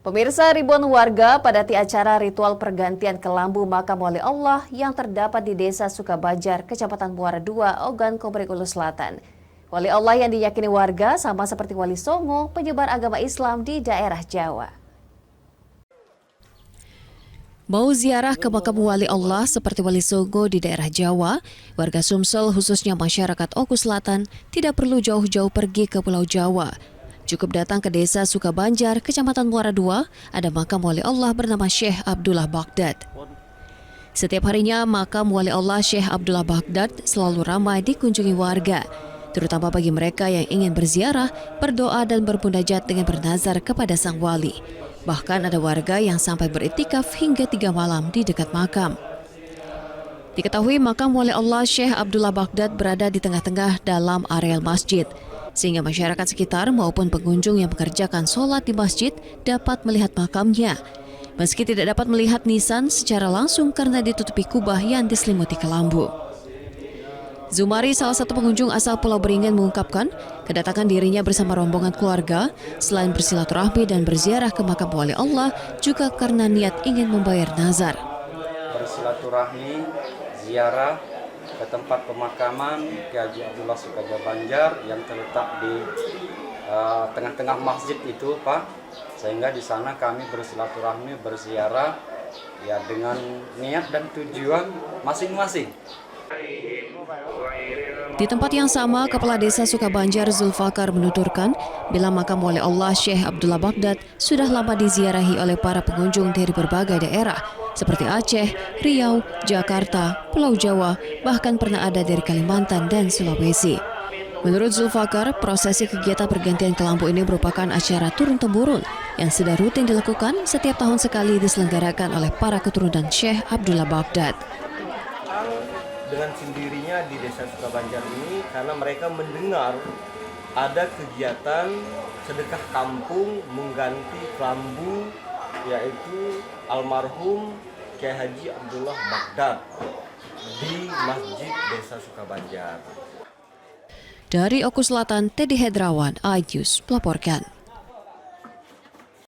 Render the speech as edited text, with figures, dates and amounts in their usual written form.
Pemirsa, ribuan warga padati acara ritual pergantian kelambu makam wali Allah yang terdapat di Desa Sukabanjar, Kecamatan Muara II, Ogan Komering Ulu Selatan. Wali Allah yang diyakini warga sama seperti Wali Songo, penyebar agama Islam di daerah Jawa. Mau ziarah ke makam wali Allah seperti Wali Songo di daerah Jawa, warga Sumsel khususnya masyarakat Oku Selatan tidak perlu jauh-jauh pergi ke Pulau Jawa. Cukup datang ke Desa Sukabanjar, Kecamatan Muara II, ada makam wali Allah bernama Syekh Abdullah Baghdad. Setiap harinya makam wali Allah Syekh Abdullah Baghdad selalu ramai dikunjungi warga, terutama bagi mereka yang ingin berziarah, berdoa dan bermunajat dengan bernazar kepada sang wali. Bahkan ada warga yang sampai beriktikaf hingga 3 malam di dekat makam. Diketahui makam wali Allah Syekh Abdullah Baghdad berada di tengah-tengah dalam areal masjid, sehingga masyarakat sekitar maupun pengunjung yang mengerjakan sholat di masjid dapat melihat makamnya. Meski tidak dapat melihat nisan secara langsung karena ditutupi kubah yang diselimuti kelambu. Zumari, salah satu pengunjung asal Pulau Beringin, mengungkapkan kedatangan dirinya bersama rombongan keluarga selain bersilaturahmi dan berziarah ke makam wali Allah juga karena niat ingin membayar nazar. Bersilaturahmi, ziarah ke tempat pemakaman Ki Haji Abdullah Sukabanjar yang terletak di tengah-tengah masjid itu, Pak. Sehingga di sana kami bersilaturahmi, berziarah ya dengan niat dan tujuan masing-masing. Di tempat yang sama, Kepala Desa Sukabanjar Zulfakar menuturkan bila makam wali Allah Syekh Abdullah Baghdad sudah lama diziarahi oleh para pengunjung dari berbagai daerah seperti Aceh, Riau, Jakarta, Pulau Jawa, bahkan pernah ada dari Kalimantan dan Sulawesi. Menurut Zulfakar, prosesi kegiatan pergantian kelambu ini merupakan acara turun-temurun yang sudah rutin dilakukan setiap tahun sekali diselenggarakan oleh para keturunan Syekh Abdullah Baghdad. Dengan sendirinya di Desa Sukabanjar ini karena mereka mendengar ada kegiatan sedekah kampung mengganti kelambu, yaitu almarhum Kiai Haji Abdullah Baghdad di Masjid Desa Sukabanjar. Dari Oku Selatan, Teddy Hedrawan, iNews melaporkan.